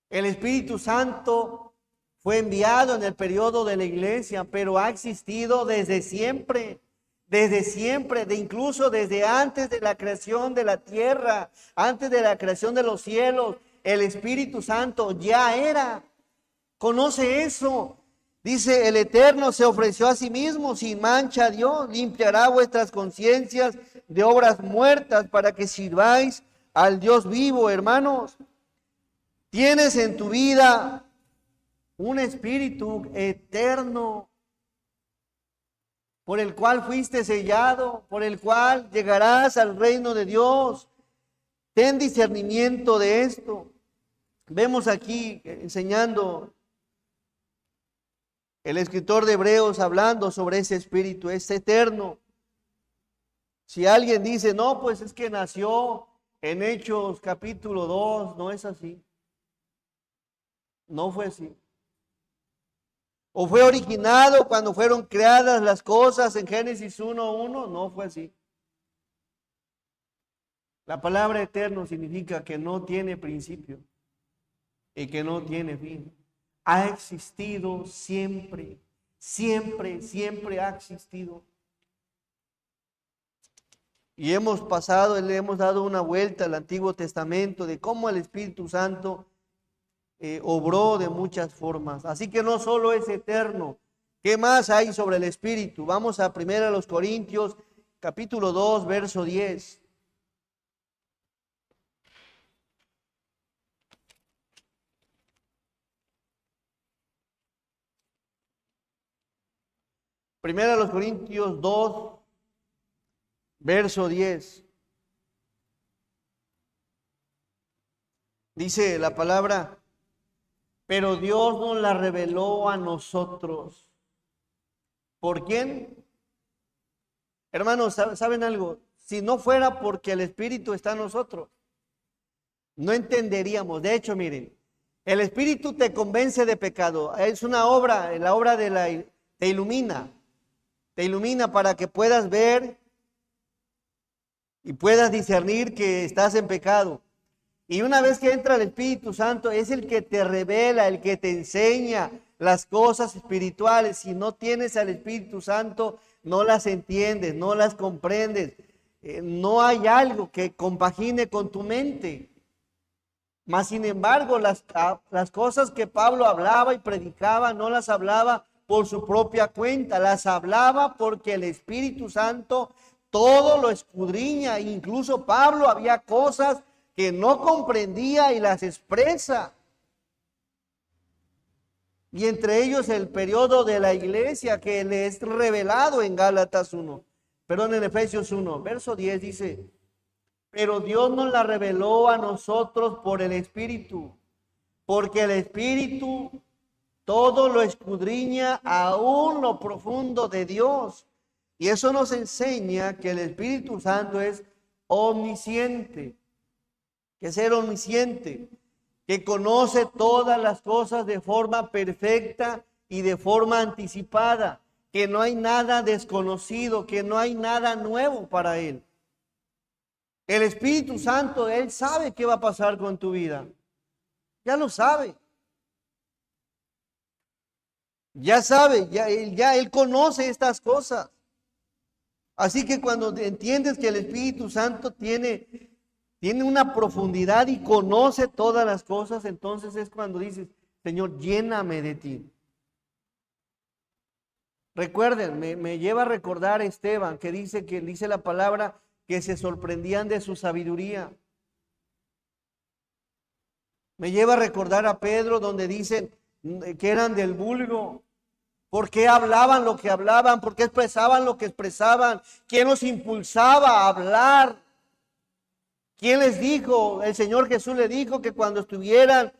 El Espíritu Santo fue enviado en el periodo de la iglesia, pero ha existido desde siempre, incluso desde antes de la creación de la tierra, antes de la creación de los cielos. El Espíritu Santo ya era. Conoce eso. Dice, el Eterno se ofreció a sí mismo sin mancha a Dios, limpiará vuestras conciencias de obras muertas para que sirváis al Dios vivo, hermanos. Tienes en tu vida un espíritu eterno por el cual fuiste sellado, por el cual llegarás al reino de Dios. Ten discernimiento de esto. Vemos aquí enseñando el escritor de Hebreos hablando sobre ese espíritu, es eterno. Si alguien dice, no, pues es que nació en Hechos capítulo 2, no es así. No fue así. O fue originado cuando fueron creadas las cosas en Génesis 1:1, no fue así. La palabra eterno significa que no tiene principio y que no tiene fin. Ha existido siempre, siempre, siempre ha existido. Y hemos pasado, le hemos dado una vuelta al Antiguo Testamento de cómo el Espíritu Santo obró de muchas formas. Así que no solo es eterno. ¿Qué más hay sobre el Espíritu? Vamos a 1 Corintios, capítulo 2, verso 10. Primera a los Corintios 2, verso 10. Dice la palabra, pero Dios nos la reveló a nosotros. ¿Por quién? Hermanos, ¿saben algo? Si no fuera porque el Espíritu está en nosotros, no entenderíamos. De hecho, miren, el Espíritu te convence de pecado. Es una obra, la obra te ilumina. Te ilumina para que puedas ver y puedas discernir que estás en pecado. Y una vez que entra el Espíritu Santo, es el que te revela, el que te enseña las cosas espirituales. Si no tienes al Espíritu Santo, no las entiendes, no las comprendes. No hay algo que compagine con tu mente. Mas, sin embargo, las cosas que Pablo hablaba y predicaba, no las hablaba por su propia cuenta, las hablaba porque el Espíritu Santo todo lo escudriña. Incluso Pablo había cosas que no comprendía y las expresa. Y entre ellos el periodo de la iglesia que le es revelado en en Efesios 1, verso 10 dice, pero Dios nos la reveló a nosotros por el Espíritu, porque el Espíritu todo lo escudriña aún lo profundo de Dios. Y eso nos enseña que el Espíritu Santo es omnisciente, que es ser omnisciente, que conoce todas las cosas de forma perfecta y de forma anticipada. que no hay nada desconocido, que no hay nada nuevo para Él. El Espíritu Santo, Él sabe qué va a pasar con tu vida. Ya lo sabe. Ya sabe, Él conoce estas cosas. Así que cuando entiendes que el Espíritu Santo tiene una profundidad y conoce todas las cosas, entonces es cuando dices, Señor, lléname de ti. Recuerden, me lleva a recordar a Esteban que dice la palabra que se sorprendían de su sabiduría. Me lleva a recordar a Pedro donde dicen que eran del vulgo. ¿Por qué hablaban lo que hablaban? ¿Por qué expresaban lo que expresaban? ¿Quién los impulsaba a hablar? ¿Quién les dijo? El Señor Jesús le dijo que cuando estuvieran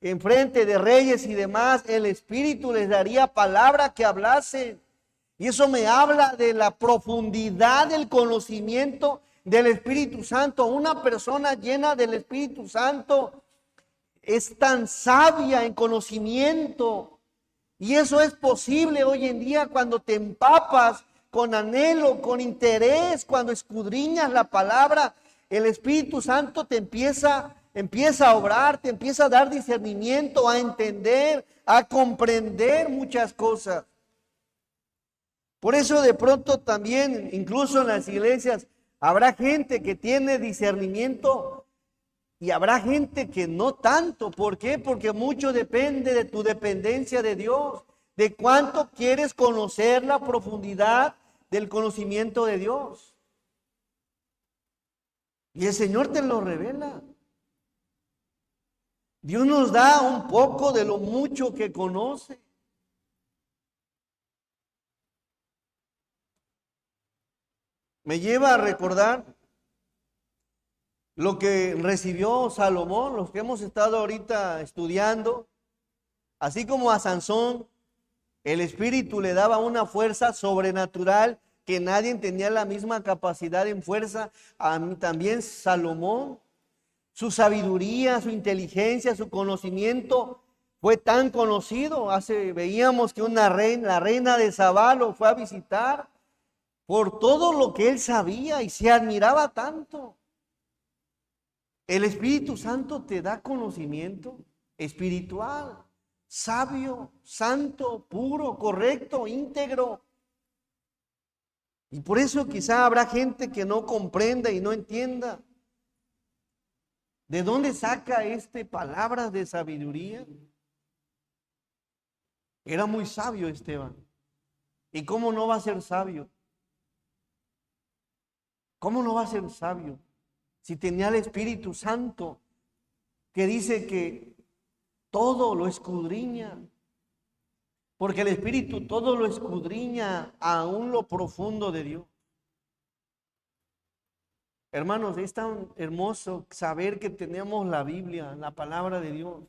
enfrente de reyes y demás, el Espíritu les daría palabra que hablasen. Y eso me habla de la profundidad del conocimiento del Espíritu Santo. Una persona llena del Espíritu Santo es tan sabia en conocimiento. Y eso es posible hoy en día cuando te empapas con anhelo, con interés, cuando escudriñas la palabra. El Espíritu Santo te empieza a obrar, te empieza a dar discernimiento, a entender, a comprender muchas cosas. Por eso de pronto también, incluso en las iglesias, habrá gente que tiene discernimiento y habrá gente que no tanto. ¿Por qué? Porque mucho depende de tu dependencia de Dios, de cuánto quieres conocer la profundidad del conocimiento de Dios. Y el Señor te lo revela. Dios nos da un poco de lo mucho que conoce. Me lleva a recordar lo que recibió Salomón, los que hemos estado ahorita estudiando. Así como a Sansón, el Espíritu le daba una fuerza sobrenatural que nadie tenía la misma capacidad en fuerza. A mí también Salomón, su sabiduría, su inteligencia, su conocimiento fue tan conocido. Veíamos que la reina de Sabá lo fue a visitar por todo lo que él sabía y se admiraba tanto. El Espíritu Santo te da conocimiento espiritual, sabio, santo, puro, correcto, íntegro. Y por eso quizá habrá gente que no comprenda y no entienda. ¿De dónde saca palabras de sabiduría? Era muy sabio Esteban. ¿Y cómo no va a ser sabio? ¿Cómo no va a ser sabio? Si tenía el Espíritu Santo que dice que todo lo escudriña. Porque el Espíritu todo lo escudriña aún lo profundo de Dios. Hermanos, es tan hermoso saber que tenemos la Biblia, la palabra de Dios.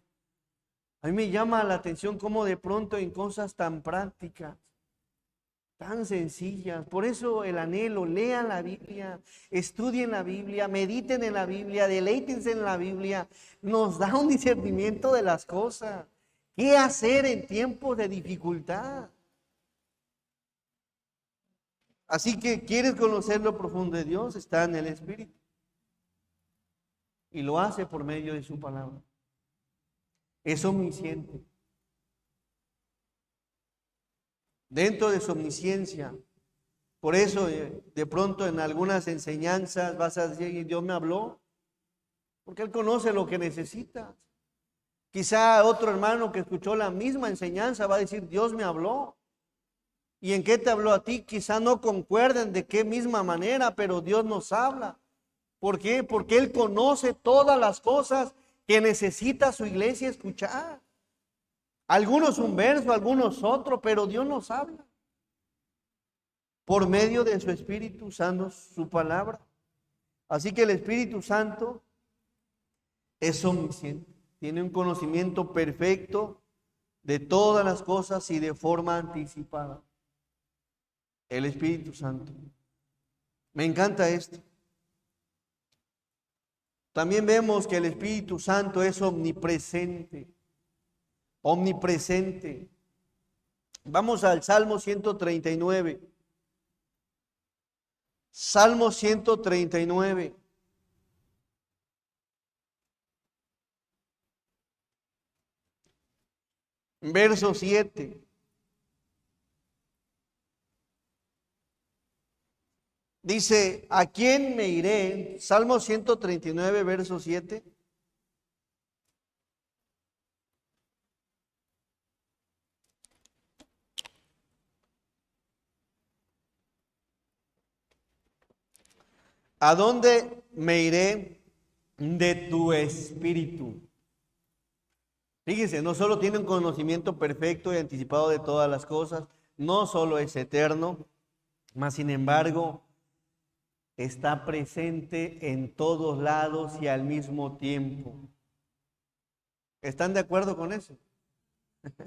A mí me llama la atención cómo de pronto en cosas tan prácticas, tan sencillas. Por eso el anhelo, lean la Biblia, estudien la Biblia, mediten en la Biblia, deleítense en la Biblia. Nos da un discernimiento de las cosas. ¿Qué hacer en tiempos de dificultad? Así que, ¿quieres conocer lo profundo de Dios? Está en el Espíritu. Y lo hace por medio de su palabra. Es omnisciente. Dentro de su omnisciencia. Por eso, de pronto en algunas enseñanzas vas a decir, Dios me habló. Porque Él conoce lo que necesitas. Quizá otro hermano que escuchó la misma enseñanza va a decir, Dios me habló. ¿Y en qué te habló a ti? Quizá no concuerden de qué misma manera, pero Dios nos habla. ¿Por qué? Porque Él conoce todas las cosas que necesita su iglesia escuchar. Algunos un verso, algunos otro, pero Dios nos habla. Por medio de su Espíritu usando su palabra. Así que el Espíritu Santo es omnisciente. Tiene un conocimiento perfecto de todas las cosas y de forma anticipada. El Espíritu Santo. Me encanta esto. También vemos que el Espíritu Santo es omnipresente. Omnipresente. Vamos al Salmo 139. Salmo 139. Verso 7. Dice, ¿a quién me iré? Salmo 139, verso 7. ¿A dónde me iré de tu espíritu? Fíjense, no solo tiene un conocimiento perfecto y anticipado de todas las cosas, no solo es eterno, mas sin embargo está presente en todos lados y al mismo tiempo. ¿Están de acuerdo con eso?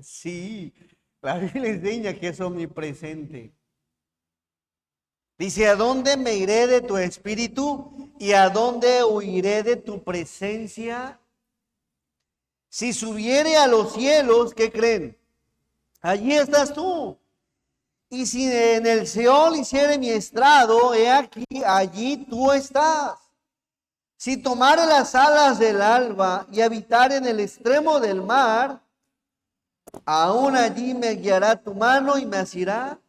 Sí, la Biblia enseña que es omnipresente. Dice, ¿a dónde me iré de tu espíritu y a dónde huiré de tu presencia? Si subiere a los cielos, ¿qué creen? Allí estás tú. Y si en el Seol hiciere mi estrado, he aquí, allí tú estás. Si tomare las alas del alba y habitar en el extremo del mar, aún allí me guiará tu mano y me asirá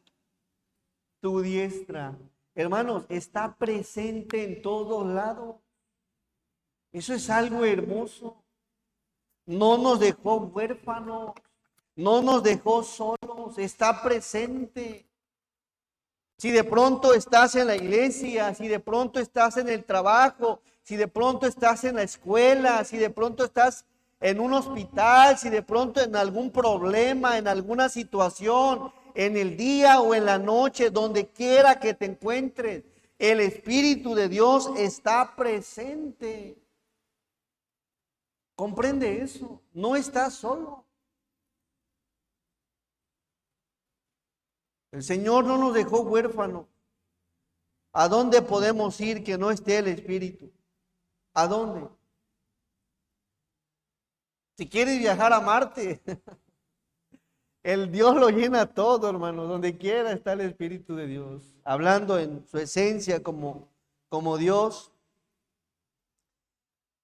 tu diestra. Hermanos, está presente en todos lados. Eso es algo hermoso. No nos dejó huérfanos, no nos dejó solos, está presente. Si de pronto estás en la iglesia, si de pronto estás en el trabajo, si de pronto estás en la escuela, si de pronto estás en un hospital, si de pronto en algún problema, en alguna situación, en el día o en la noche, donde quiera que te encuentres, el Espíritu de Dios está presente. Comprende eso, no estás solo. El Señor no nos dejó huérfanos. ¿A dónde podemos ir que no esté el Espíritu? ¿A dónde? Si quieres viajar a Marte, el Dios lo llena todo, hermano. Donde quiera está el Espíritu de Dios. Hablando en su esencia como Dios.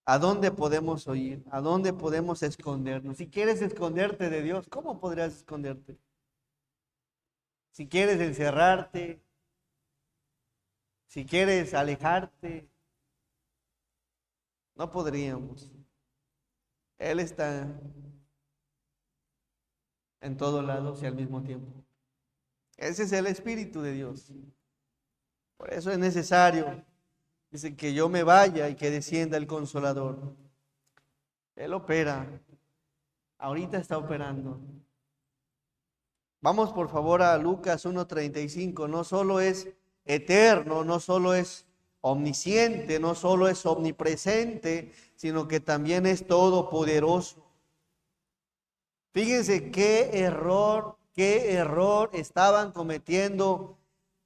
¿A dónde podemos oír? ¿A dónde podemos escondernos? Si quieres esconderte de Dios, ¿cómo podrías esconderte? Si quieres encerrarte, si quieres alejarte, no podríamos. Él está en todos lados y al mismo tiempo. Ese es el Espíritu de Dios. Por eso es necesario, dice, que yo me vaya y que descienda el Consolador. Él opera. Ahorita está operando. Vamos por favor a Lucas 1:35. No solo es eterno, no solo es omnisciente, no solo es omnipresente, sino que también es todopoderoso. Fíjense qué error estaban cometiendo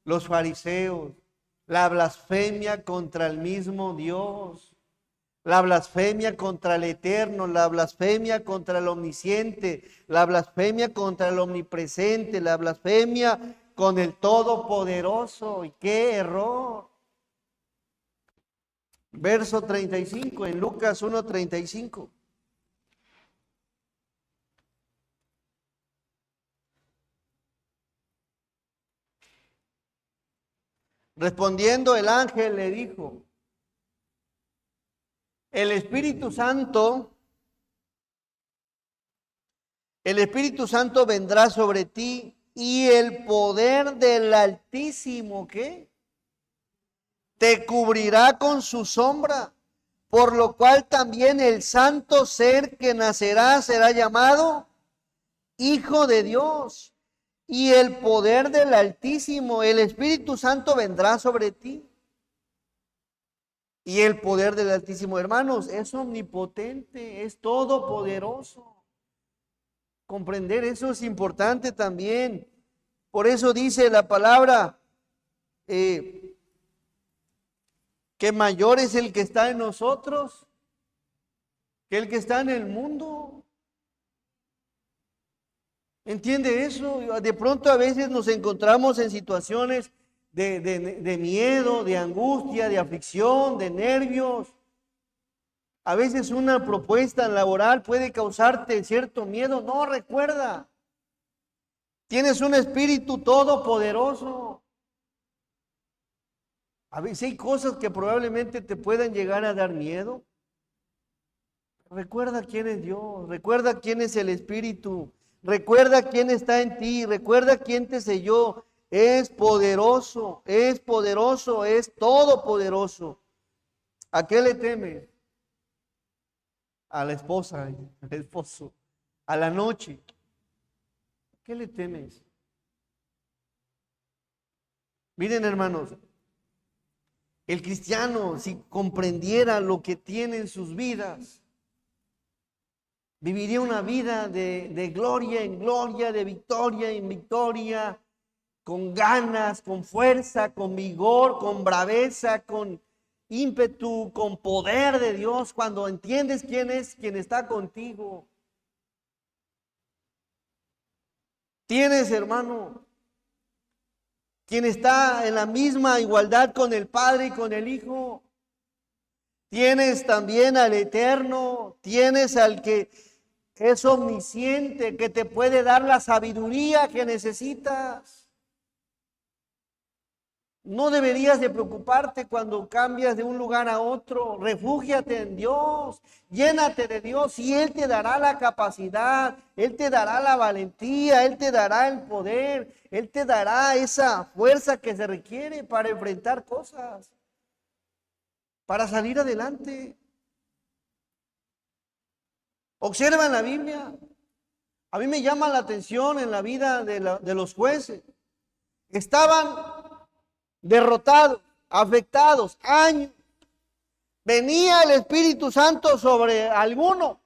los fariseos. La blasfemia contra el mismo Dios. La blasfemia contra el eterno, la blasfemia contra el omnisciente, la blasfemia contra el omnipresente, la blasfemia con el todopoderoso. Y qué error. Verso 35 en Lucas 1:35. Respondiendo el ángel le dijo, el Espíritu Santo vendrá sobre ti y el poder del Altísimo, ¿qué? Te cubrirá con su sombra, por lo cual también el santo ser que nacerá será llamado Hijo de Dios. Y el poder del Altísimo, el Espíritu Santo vendrá sobre ti. Y el poder del Altísimo, hermanos, es omnipotente, es todopoderoso. Comprender eso es importante también. Por eso dice la palabra que mayor es el que está en nosotros que el que está en el mundo. ¿Entiende eso? De pronto a veces nos encontramos en situaciones de miedo, de angustia, de aflicción, de nervios. A veces una propuesta laboral puede causarte cierto miedo. No, recuerda, tienes un espíritu todopoderoso. A veces hay cosas que probablemente te puedan llegar a dar miedo. Recuerda quién es Dios, recuerda quién es el Espíritu, recuerda quién está en ti, recuerda quién te selló. Es poderoso, es poderoso, es todopoderoso. ¿A qué le temes? A la esposa, al esposo, a la noche. ¿A qué le temes? Miren, hermanos, el cristiano, si comprendiera lo que tiene en sus vidas, viviría una vida de gloria en gloria, de victoria en victoria, con ganas, con fuerza, con vigor, con braveza, con ímpetu, con poder de Dios, cuando entiendes quién es quien está contigo. Tienes, hermano, quien está en la misma igualdad con el Padre y con el Hijo. Tienes también al Eterno, tienes al que es omnisciente, que te puede dar la sabiduría que necesitas. No deberías de preocuparte cuando cambias de un lugar a otro. Refúgiate en Dios, llénate de Dios y Él te dará la capacidad, Él te dará la valentía, Él te dará el poder, Él te dará esa fuerza que se requiere para enfrentar cosas, para salir adelante. Observa en la Biblia. A mí me llama la atención en la vida de los jueces. Estaban derrotados, afectados, años. Venía el Espíritu Santo sobre alguno.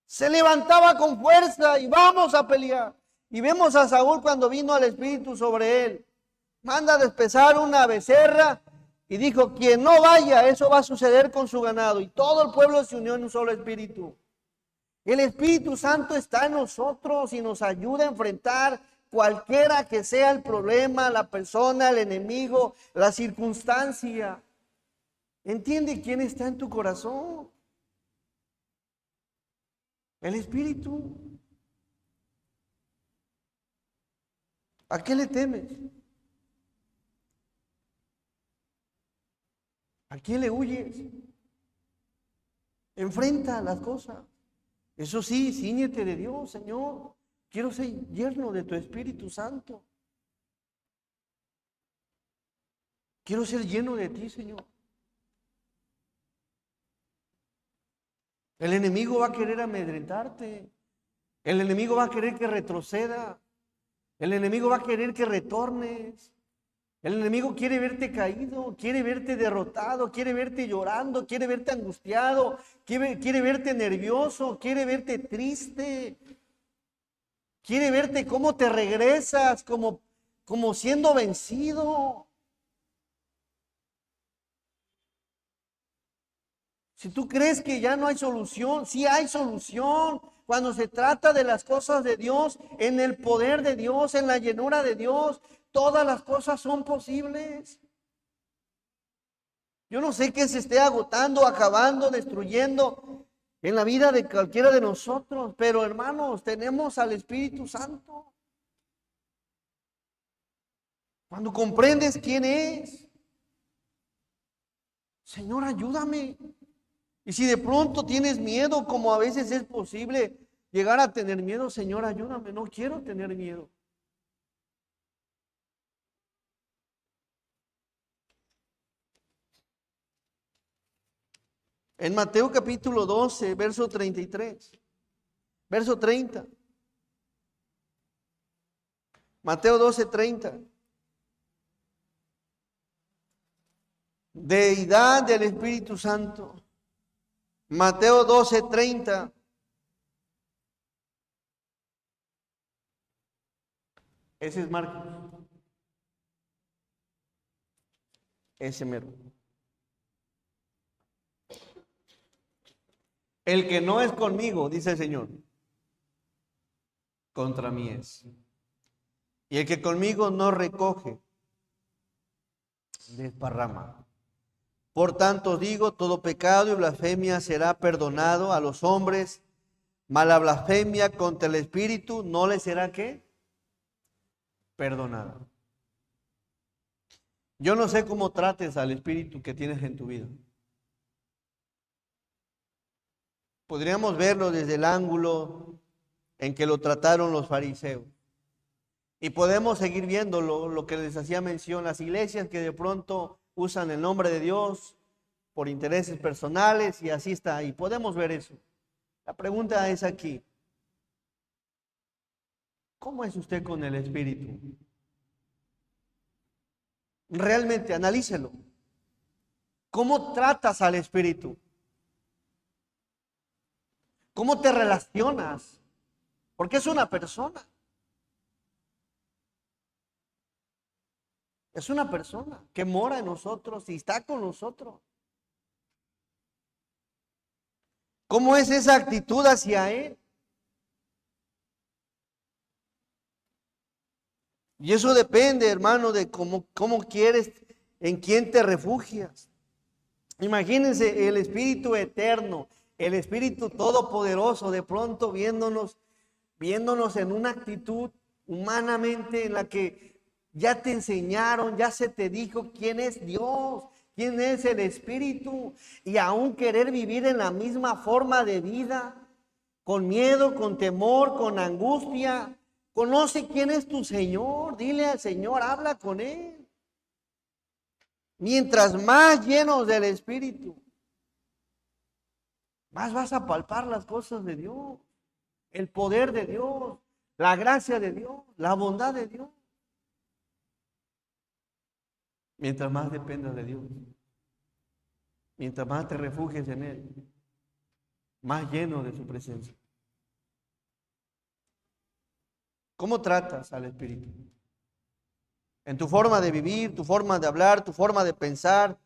Se levantaba con fuerza y vamos a pelear. Y vemos a Saúl cuando vino al Espíritu sobre él. Manda a despezar una becerra y dijo, quien no vaya, eso va a suceder con su ganado. Y todo el pueblo se unió en un solo espíritu. El Espíritu Santo está en nosotros y nos ayuda a enfrentar cualquiera que sea el problema, la persona, el enemigo, la circunstancia. Entiende quién está en tu corazón. El Espíritu. ¿A qué le temes? ¿A quién le huyes? Enfrenta las cosas. Eso sí, cíñete de Dios, Señor. Quiero ser lleno de tu Espíritu Santo. Quiero ser lleno de ti, Señor. El enemigo va a querer amedrentarte. El enemigo va a querer que retroceda. El enemigo va a querer que retornes. El enemigo quiere verte caído, quiere verte derrotado, quiere verte llorando, quiere verte angustiado, quiere verte nervioso, quiere verte triste. Quiere verte cómo te regresas, como siendo vencido. Si tú crees que ya no hay solución, sí hay solución. Cuando se trata de las cosas de Dios, en el poder de Dios, en la llenura de Dios, todas las cosas son posibles. Yo no sé qué se esté agotando, acabando, destruyendo en la vida de cualquiera de nosotros, pero hermanos, tenemos al Espíritu Santo. Cuando comprendes quién es, Señor, ayúdame. Y si de pronto tienes miedo, como a veces es posible llegar a tener miedo, Señor, ayúdame, no quiero tener miedo. En Mateo capítulo 12, verso 33, verso 30. Mateo 12, 30. Deidad del Espíritu Santo. Mateo 12, 30. Ese es Marcos. Ese mero. El que no es conmigo, dice el Señor, contra mí es. Y el que conmigo no recoge, desparrama. Por tanto digo, todo pecado y blasfemia será perdonado a los hombres, mas la blasfemia contra el Espíritu no le será ¿qué? Perdonada. Yo no sé cómo trates al Espíritu que tienes en tu vida. Podríamos verlo desde el ángulo en que lo trataron los fariseos. Y podemos seguir viéndolo, lo que les hacía mención, las iglesias que de pronto usan el nombre de Dios por intereses personales y así está. Y podemos ver eso. La pregunta es aquí, ¿cómo es usted con el Espíritu? Realmente analícelo. ¿Cómo tratas al Espíritu? ¿Cómo te relacionas? Porque es una persona. Es una persona que mora en nosotros y está con nosotros. ¿Cómo es esa actitud hacia Él? Y eso depende, hermano, de cómo quieres, en quién te refugias. Imagínense el Espíritu eterno, el Espíritu todopoderoso, de pronto viéndonos en una actitud humanamente en la que ya te enseñaron, ya se te dijo quién es Dios, quién es el Espíritu, y aún querer vivir en la misma forma de vida, con miedo, con temor, con angustia. Conoce quién es tu Señor, dile al Señor, habla con Él. Mientras más llenos del Espíritu, más vas a palpar las cosas de Dios, el poder de Dios, la gracia de Dios, la bondad de Dios. Mientras más dependas de Dios, mientras más te refugies en Él, más lleno de su presencia. ¿Cómo tratas al Espíritu? En tu forma de vivir, tu forma de hablar, tu forma de pensar,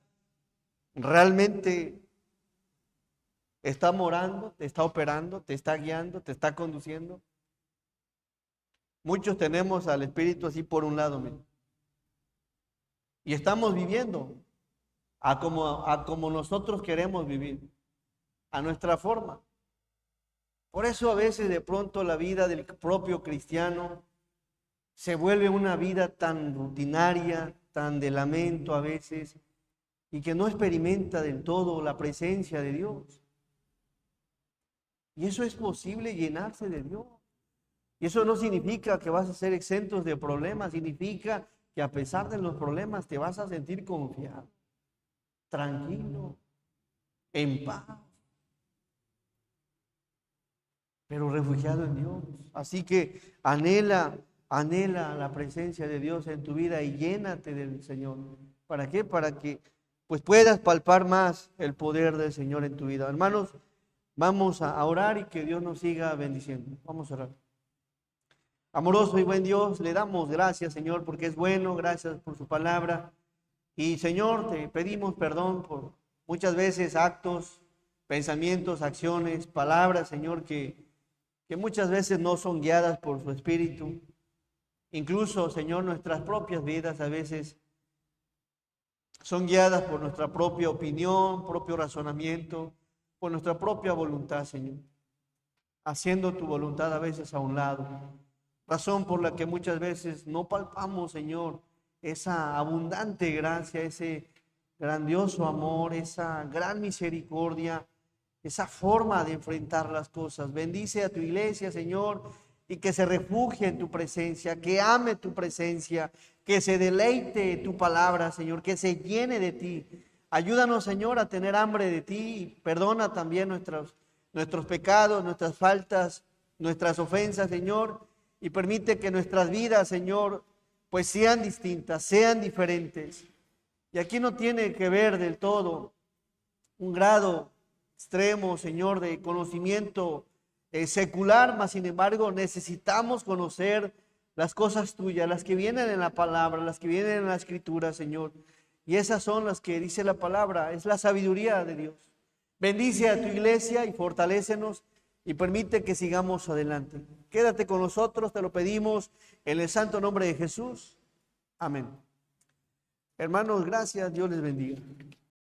¿realmente está morando, te está operando, te está guiando, te está conduciendo? Muchos tenemos al Espíritu así por un lado, mira, y estamos viviendo a como nosotros queremos vivir, a nuestra forma. Por eso a veces de pronto la vida del propio cristiano se vuelve una vida tan rutinaria, tan de lamento a veces, y que no experimenta del todo la presencia de Dios. Y eso es posible, llenarse de Dios. Y eso no significa que vas a ser exentos de problemas, significa que a pesar de los problemas te vas a sentir confiado, tranquilo, en paz, pero refugiado en Dios. Así que anhela la presencia de Dios en tu vida y llénate del Señor. ¿Para qué? Para que pues puedas palpar más el poder del Señor en tu vida. Hermanos, vamos a orar y que Dios nos siga bendiciendo. Vamos a orar. Amoroso y buen Dios, le damos gracias, Señor, porque es bueno, gracias por su palabra. Y Señor, te pedimos perdón por muchas veces actos, pensamientos, acciones, palabras, Señor, que muchas veces no son guiadas por su Espíritu. Incluso, Señor, nuestras propias vidas a veces son guiadas por nuestra propia opinión, propio razonamiento, por nuestra propia voluntad, Señor. Haciendo tu voluntad a veces a un lado. Razón por la que muchas veces no palpamos, Señor, esa abundante gracia, ese grandioso amor, esa gran misericordia, esa forma de enfrentar las cosas. Bendice a tu iglesia, Señor, y que se refugie en tu presencia, que ame tu presencia, que se deleite tu palabra, Señor, que se llene de ti. Ayúdanos, Señor, a tener hambre de ti y perdona también nuestros pecados, nuestras faltas, nuestras ofensas, Señor, y permite que nuestras vidas, Señor, pues sean distintas, sean diferentes. Y aquí no tiene que ver del todo un grado extremo, Señor, de conocimiento secular, mas sin embargo necesitamos conocer las cosas tuyas, las que vienen en la palabra, las que vienen en la escritura, Señor. Y esas son las que dice la palabra, es la sabiduría de Dios. Bendice a tu iglesia y fortalécenos y permite que sigamos adelante. Quédate con nosotros, te lo pedimos en el santo nombre de Jesús. Amén. Hermanos, gracias, Dios les bendiga.